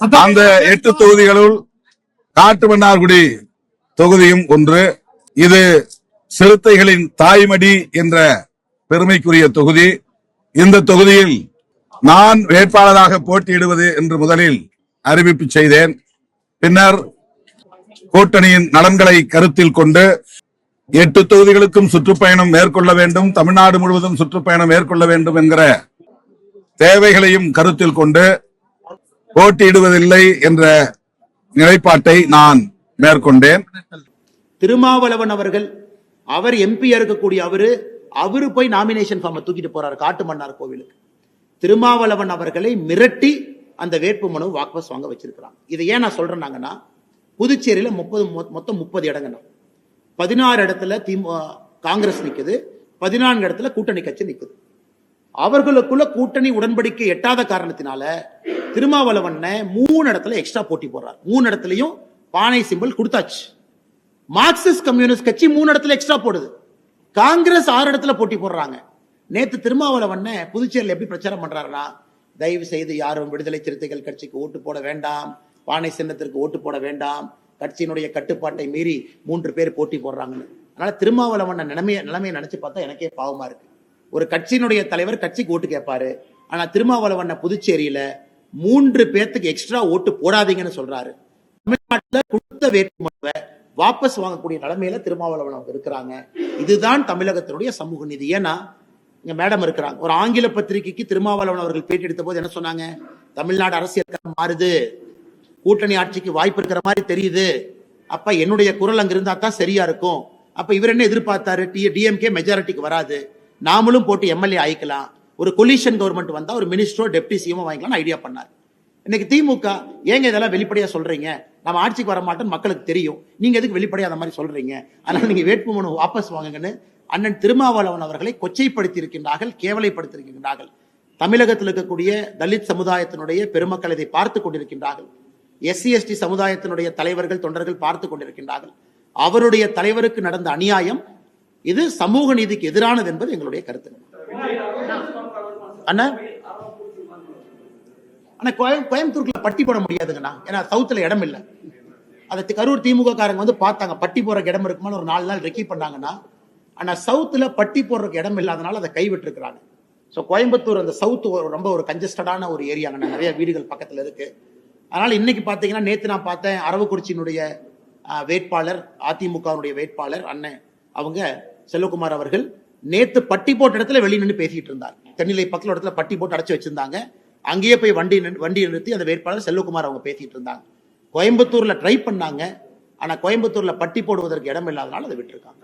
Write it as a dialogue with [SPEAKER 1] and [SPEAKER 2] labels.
[SPEAKER 1] அந்த 8 தொகுதிகளுள் காட்டுமன்னார்குடி தொகுதியும் ஒன்று. இது சிறுத்தைகளின் தாய்மடி என்ற பெருமைக்குரிய தொகுதி. இந்த தொகுதியில் நான் வேட்பாளராக போட்டியிடுவது என்று முதலில் அறிவிப்பு செய்தேன். பின்னர் கூட்டணியின் நலன்களை கருத்தில் கொண்டு 8 தொகுதிகளுக்கும் சுற்றுப்பயணம் மேற்கொள்ள வேண்டும், தமிழ்நாடு முழுவதும் சுற்றுப்பயணம் மேற்கொள்ள வேண்டும் என்கிற தேவைகளையும் கருத்தில் கொண்டு போட்டியிடுவதில்லை என்ற நிலைப்பாட்டை நான் மேற்கொண்டேன்.
[SPEAKER 2] திருமாவளவன் அவர்கள் அவர் எம்பி இருக்கக்கூடிய அவரு போய் நாமினேஷன் ஃபார்மை தூக்கிட்டு போறாரு காட்டுமன்னார் கோவிலுக்கு. திருமாவளவன் அவர்களை மிரட்டி அந்த வேட்புமனு வாபஸ் வாங்க வச்சிருக்கிறாங்க. இதை ஏன் நான் சொல்றேன்னாங்கன்னா, புதுச்சேரியில மொத்தம் 30 இடங்கண்ணா, 16 இடத்துல காங்கிரஸ் நிக்குது, 14 இடத்துல கூட்டணி கட்சி நிக்குது. அவர்களுக்குள்ள கூட்டணி உடன்படிக்கை எட்டாத காரணத்தினால திருமாவளவன் 3 இடத்துல எக்ஸ்ட்ரா போட்டி போடுறார். 3 இடத்துலயும் பானை சிம்பிள் கொடுத்தாச்சு. மார்க்சிஸ்ட் கம்யூனிஸ்ட் கட்சி 3 இடத்துல எக்ஸ்ட்ரா போடுது. காங்கிரஸ் 6 இடத்துல போட்டி போடுறாங்க. நேத்து திருமாவளவன் புதுச்சேரியில் எப்படி பிரச்சாரம் பண்றாருன்னா, தயவு செய்து யாரும் விடுதலை சிறுத்தைகள் கட்சிக்கு ஓட்டு போட வேண்டாம், பானை சின்னத்திற்கு ஓட்டு போட வேண்டாம், கட்சியினுடைய கட்டுப்பாட்டை மீறி 3 பேர் போட்டி போடுறாங்கன்னு. அதனால திருமாவளவன் நிலைமையை நினைச்சு பார்த்தா எனக்கே பாவமா இருக்கு. ஒரு கட்சியினுடைய தலைவர் கட்சிக்கு ஓட்டு கேட்பாரு, ஆனா திருமாவளவன் புதுச்சேரியில 3 பேர்த்துக்கு எக்ஸ்ட்ரா ஓட்டு போடாதீங்கன்னு சொல்றாரு. தமிழ்நாட்டில் கொடுத்த வேட்புமனுவை வாபஸ் வாங்கக்கூடிய நிலைமையில திருமாவளவன் அவங்க இருக்கிறாங்க. இதுதான் தமிழகத்தினுடைய சமூக நீதி. ஏன்னா இங்க மேடம் இருக்கிறாங்க, ஒரு ஆங்கில பத்திரிகைக்கு திருமாவளவன் அவர்கள் பேட்டி எடுத்த போது என்ன சொன்னாங்க, தமிழ்நாடு அரசியல் மாறுது, கூட்டணி ஆட்சிக்கு வாய்ப்பு இருக்கிற மாதிரி தெரியுது, அப்ப என்னுடைய குரல் அங்க இருந்தா தான் சரியா இருக்கும், அப்ப இவர் என்ன எதிர்பார்த்தாரு, டிஎம்கே மெஜாரிட்டிக்கு வராது, நாமளும் போட்டு எம்எல்ஏ ஆயிக்கலாம், ஒரு கொலிஷன் கவர்மெண்ட் வந்தா ஒரு மினிஸ்டரோ டெப்டி சிஎம் வாங்கிக்கலாம் ஐடியா பண்ணார். இன்னைக்கு திமுக ஏங்க இதெல்லாம் வெளிப்படையா சொல்றீங்க, நம்ம ஆட்சிக்கு வர மாட்டோம்னு மக்களுக்கு தெரியும், நீங்க எதுக்கு வெளிப்படையா அந்த மாதிரி சொல்றீங்க, அதனால நீங்க வேட்புமனு வாபஸ் வாங்குங்கன்னு அண்ணன் திருமாவளவன் அவர்களை கொச்சைப்படுத்தி இருக்கின்றார்கள், கேவலைப்படுத்தி இருக்கின்றார்கள். தமிழகத்தில் இருக்கக்கூடிய தலித் சமுதாயத்தினுடைய பெருமக்கள் இதை பார்த்து கொண்டிருக்கின்றார்கள். SC/ST சமுதாயத்தினுடைய தலைவர்கள் தொண்டர்கள் பார்த்து கொண்டிருக்கின்றார்கள். அவருடைய தலைவருக்கு நடந்த அநியாயம் இது சமூக நீதிக்கு எதிரானது என்பது எங்களுடைய கருத்து. அண்ணா கோயம்புத்தூர்ல பட்டி போட முடியாதுங்கண்ணா, ஏன்னா சவுத்துல இடம் இல்லை. அதை கரூர் திமுக காரங்க வந்து பார்த்தாங்க, பட்டி போற இடம் இருக்குமான்னு ஒரு 4 நாள் ரெக்கி பண்ணாங்கன்னா, ஆனா சவுத்துல பட்டி போடுறதுக்கு இடம் இல்லாதனால அதை கைவிட்டு இருக்கிறாங்க. ஸோ கோயம்புத்தூர் அந்த சவுத் ரொம்ப ஒரு கன்ஜஸ்டடான ஒரு ஏரியாங்கண்ணா, நிறைய வீடுகள் பக்கத்துல இருக்கு. அதனால இன்னைக்கு பாத்தீங்கன்னா, நேத்து நான் பார்த்தேன் அரவக்குறிச்சியினுடைய வேட்பாளர், அதிமுகவுடைய வேட்பாளர் அண்ணன் அவங்க செல்வகுமார் அவர்கள் நேத்து பட்டி போட்ட இடத்துல வெளியே நின்று பேசிட்டு இருந்தார். தென்னிலை பக்கத்துல இடத்துல பட்டி போட்டு அடைச்சு வச்சிருந்தாங்க, அங்கேயே போய் வண்டி நிறுத்தி அந்த வேட்பாளர் செல்வகுமார் அவங்க பேசிட்டு இருந்தாங்க. கோயம்புத்தூர்ல ட்ரை பண்ணாங்க, ஆனா கோயம்புத்தூர்ல பட்டி போடுவதற்கு இடம் இல்லாதனால அதை விட்டுருக்காங்க.